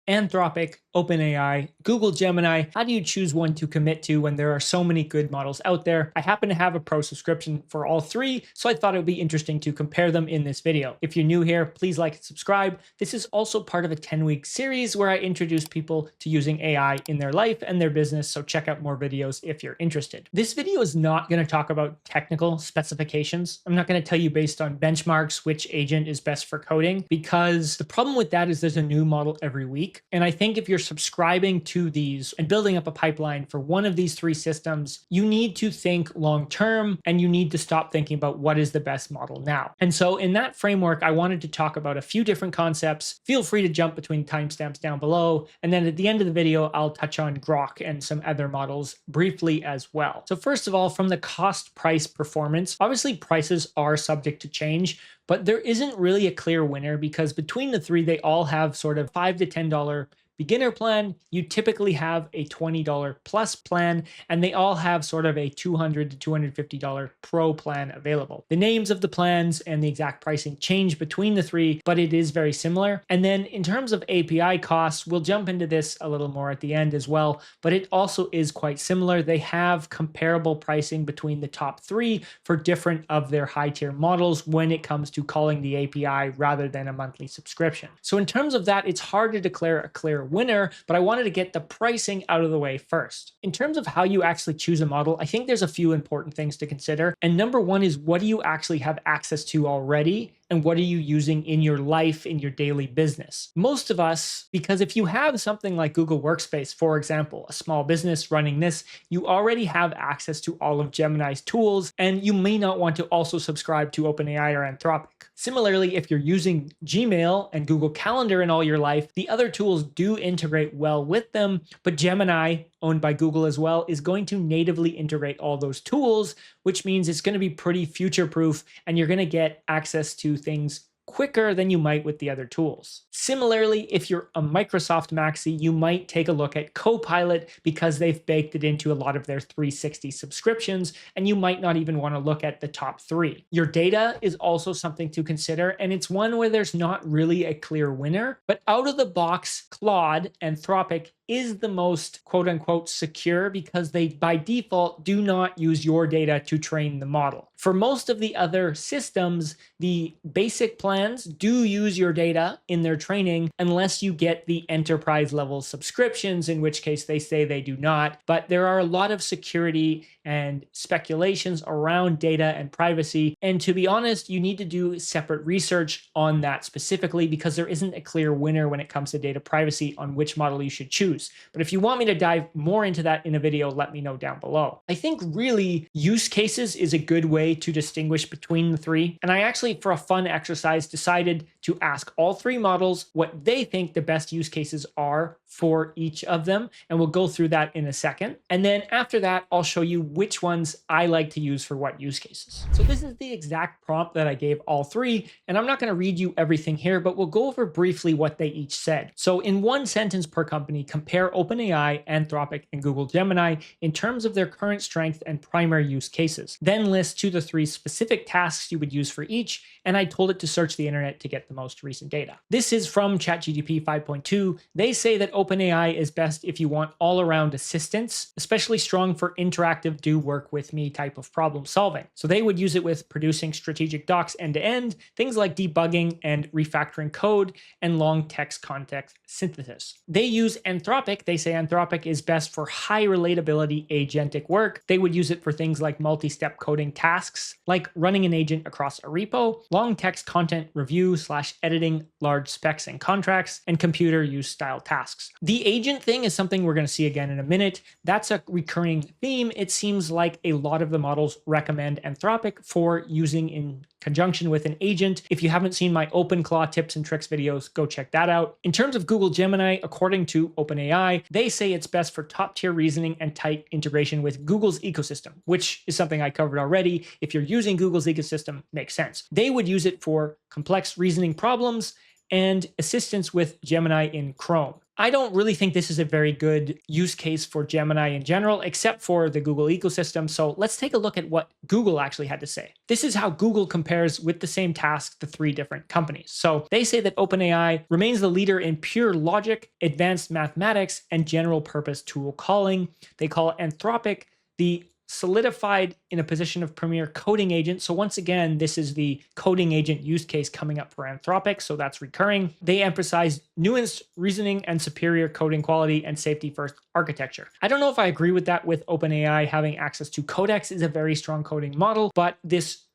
Anthropic, OpenAI, Google Gemini. How do you choose one to commit to when there are so many good models out there? I happen to have a pro subscription for all three, so I thought it would be interesting to compare them in this video. If you're new here, please like and subscribe. This is also part of a 10-week series where I introduce people to using AI in their life and their business, so check out more videos if you're interested. This video is not going to talk about technical specifications. I'm not going to tell you based on benchmarks which agent is best for coding, because the problem with that is there's a new model every week. And I think if you're subscribing to these and building up a pipeline for one of these three systems, you need to think long term and you need to stop thinking about what is the best model now. And so in that framework, I wanted to talk about a few different concepts. Feel free to jump between timestamps down below. And then at the end of the video, I'll touch on Grok and some other models briefly as well. So first of all, from the cost price performance, obviously prices are subject to change, but there isn't really a clear winner because between the three, they all have sort of $5 to $10 beginner plan. You typically have a $20 plus plan, and they all have sort of a $200 to $250 pro plan available. The names of the plans and the exact pricing change between the three, but it is very similar. And then in terms of API costs, we'll jump into this a little more at the end as well, but it also is quite similar. They have comparable pricing between the top three for different of their high tier models when it comes to calling the API rather than a monthly subscription. So in terms of that, it's hard to declare a clear winner, but I wanted to get the pricing out of the way first. In terms of how you actually choose a model, I think there's a few important things to consider. And number one is, what do you actually have access to already? And what are you using in your life, in your daily business? Most of us, because if you have something like Google Workspace, for example, a small business running this, you already have access to all of Gemini's tools, and you may not want to also subscribe to OpenAI or Anthropic. Similarly, if you're using Gmail and Google Calendar in all your life, the other tools do integrate well with them, but Gemini, owned by Google as well, is going to natively integrate all those tools, which means it's going to be pretty future-proof and you're going to get access to things quicker than you might with the other tools. Similarly, if you're a Microsoft Maxi, you might take a look at Copilot because they've baked it into a lot of their 360 subscriptions, and you might not even want to look at the top three. Your data is also something to consider, and it's one where there's not really a clear winner, but out of the box, Claude, Anthropic, is the most quote unquote secure because they by default do not use your data to train the model. For most of the other systems, the basic plans do use your data in their training unless you get the enterprise level subscriptions, in which case they say they do not. But there are a lot of security and speculations around data and privacy. And to be honest, you need to do separate research on that specifically because there isn't a clear winner when it comes to data privacy on which model you should choose. But if you want me to dive more into that in a video, let me know down below. I think really use cases is a good way to distinguish between the three. And I actually, for a fun exercise, decided to ask all three models what they think the best use cases are for each of them. And we'll go through that in a second. And then after that, I'll show you which ones I like to use for what use cases. So this is the exact prompt that I gave all three. And I'm not going to read you everything here, but we'll go over briefly what they each said. So in one sentence per company, compare OpenAI, Anthropic, and Google Gemini in terms of their current strength and primary use cases. Then list 2 to 3 specific tasks you would use for each, and I told it to search the internet to get the most recent data. This is from ChatGPT 5.2. They say that OpenAI is best if you want all-around assistance, especially strong for interactive do work with me type of problem solving. So they would use it with producing strategic docs end-to-end, things like debugging and refactoring code, and long text context synthesis. They use Anthropic. They say Anthropic is best for high relatability agentic work. They would use it for things like multi-step coding tasks, like running an agent across a repo, long text content review / editing large specs and contracts, and computer use style tasks. The agent thing is something we're going to see again in a minute. That's a recurring theme. It seems like a lot of the models recommend Anthropic for using in conjunction with an agent. If you haven't seen my OpenClaw tips and tricks videos, go check that out. In terms of Google Gemini, according to OpenAI, they say it's best for top tier reasoning and tight integration with Google's ecosystem, which is something I covered already. If you're using Google's ecosystem, makes sense. They would use it for complex reasoning problems and assistance with Gemini in Chrome. I don't really think this is a very good use case for Gemini in general, except for the Google ecosystem. So let's take a look at what Google actually had to say. This is how Google compares with the same task to three different companies. So they say that OpenAI remains the leader in pure logic, advanced mathematics, and general purpose tool calling. They call Anthropic the solidified in a position of premier coding agent. So once again, this is the coding agent use case coming up for Anthropic. So that's recurring. They emphasize nuanced reasoning and superior coding quality and safety first architecture. I don't know if I agree with that with OpenAI having access to Codex is a very strong coding model, but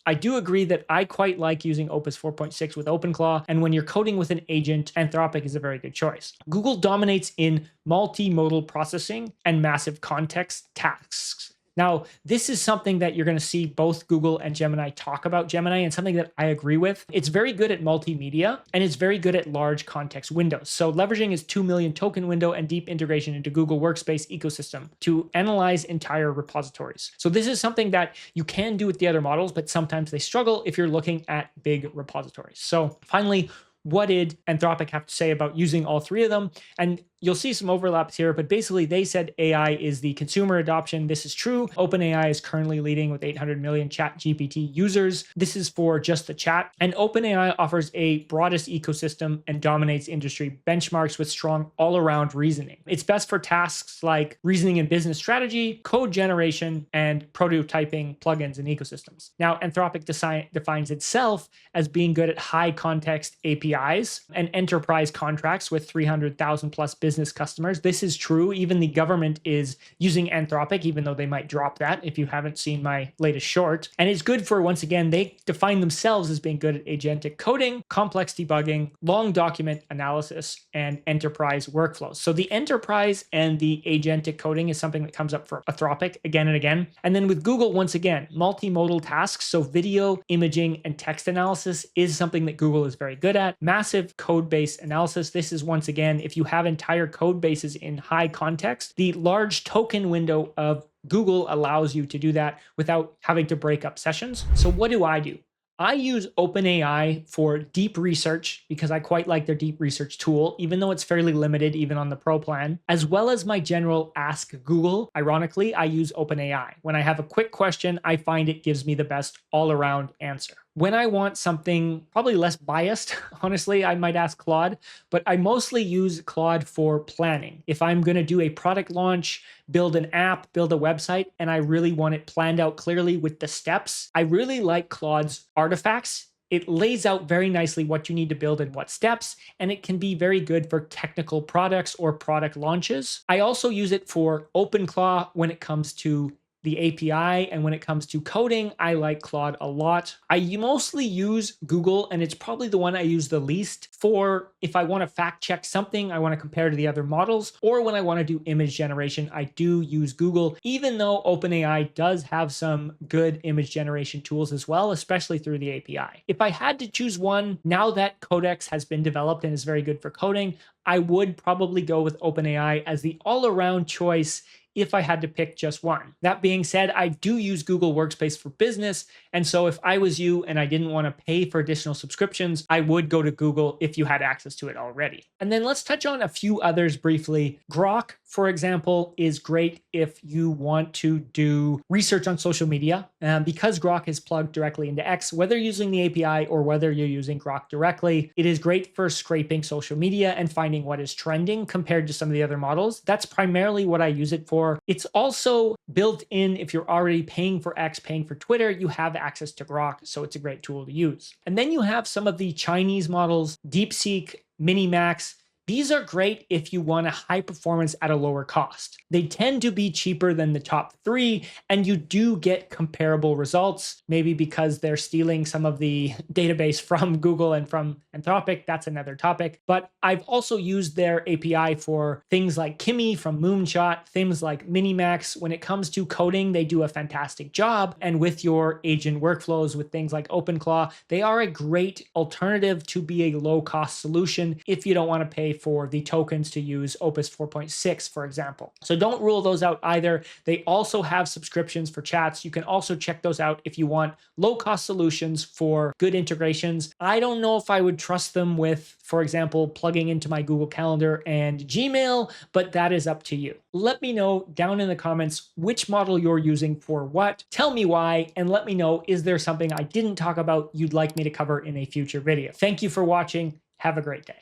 I do agree that I quite like using Opus 4.6 with OpenClaw, and when you're coding with an agent, Anthropic is a very good choice. Google dominates in multimodal processing and massive context tasks. Now, this is something that you're going to see both Google and Gemini talk about Gemini, and something that I agree with. It's very good at multimedia, and it's very good at large context windows. So leveraging its 2 million token window and deep integration into Google Workspace ecosystem to analyze entire repositories. So this is something that you can do with the other models, but sometimes they struggle if you're looking at big repositories. So finally, what did Anthropic have to say about using all three of them? And you'll see some overlaps here, but basically they said AI is the consumer adoption. This is true. OpenAI is currently leading with 800 million ChatGPT users. This is for just the chat. And OpenAI offers a broadest ecosystem and dominates industry benchmarks with strong all-around reasoning. It's best for tasks like reasoning and business strategy, code generation, and prototyping plugins and ecosystems. Now, Anthropic defines itself as being good at high context APIs and enterprise contracts with 300,000 plus business customers. This is true. Even the government is using Anthropic, even though they might drop that if you haven't seen my latest short. And it's good for, once again, they define themselves as being good at agentic coding, complex debugging, long document analysis, and enterprise workflows. So the enterprise and the agentic coding is something that comes up for Anthropic again and again. And then with Google, once again, multimodal tasks. So video, imaging, and text analysis is something that Google is very good at. Massive code base analysis. This is, once again, if you have entire code bases in high context, the large token window of Google allows you to do that without having to break up sessions. So what do? I use OpenAI for deep research because I quite like their deep research tool, even though it's fairly limited even on the Pro plan, as well as my general Ask Google. Ironically, I use OpenAI. When I have a quick question, I find it gives me the best all-around answer. When I want something probably less biased, honestly, I might ask Claude, but I mostly use Claude for planning. If I'm going to do a product launch, build an app, build a website, and I really want it planned out clearly with the steps, I really like Claude's artifacts. It lays out very nicely what you need to build in what steps, and it can be very good for technical products or product launches. I also use it for OpenClaw when it comes to the API, and when it comes to coding, I like Claude a lot. I mostly use Google, and it's probably the one I use the least for if I want to fact check something, I want to compare to the other models, or when I want to do image generation, I do use Google, even though OpenAI does have some good image generation tools as well, especially through the API. If I had to choose one, now that Codex has been developed and is very good for coding, I would probably go with OpenAI as the all-around choice if I had to pick just one. That being said, I do use Google Workspace for business, and so if I was you and I didn't want to pay for additional subscriptions, I would go to Google if you had access to it already. And then let's touch on a few others briefly. Grok, for example, is great if you want to do research on social media. Because Grok is plugged directly into X, whether you're using the API or whether you're using Grok directly, it is great for scraping social media and finding what is trending compared to some of the other models. That's primarily what I use it for. It's also built in if you're already paying for X, paying for Twitter, you have access to Grok, so it's a great tool to use. And then you have some of the Chinese models, DeepSeek, Minimax. These are great if you want a high performance at a lower cost. They tend to be cheaper than the top three, and you do get comparable results, maybe because they're stealing some of the database from Google and from Anthropic. That's another topic. But I've also used their API for things like Kimi from Moonshot, things like Minimax. When it comes to coding, they do a fantastic job. And with your agent workflows with things like OpenClaw, they are a great alternative to be a low-cost solution if you don't want to pay for the tokens to use Opus 4.6, for example. So don't rule those out either. They also have subscriptions for chats. You can also check those out if you want low-cost solutions for good integrations. I don't know if I would trust them with, for example, plugging into my Google Calendar and Gmail, but that is up to you. Let me know down in the comments which model you're using for what. Tell me why, and let me know, is there something I didn't talk about you'd like me to cover in a future video? Thank you for watching. Have a great day.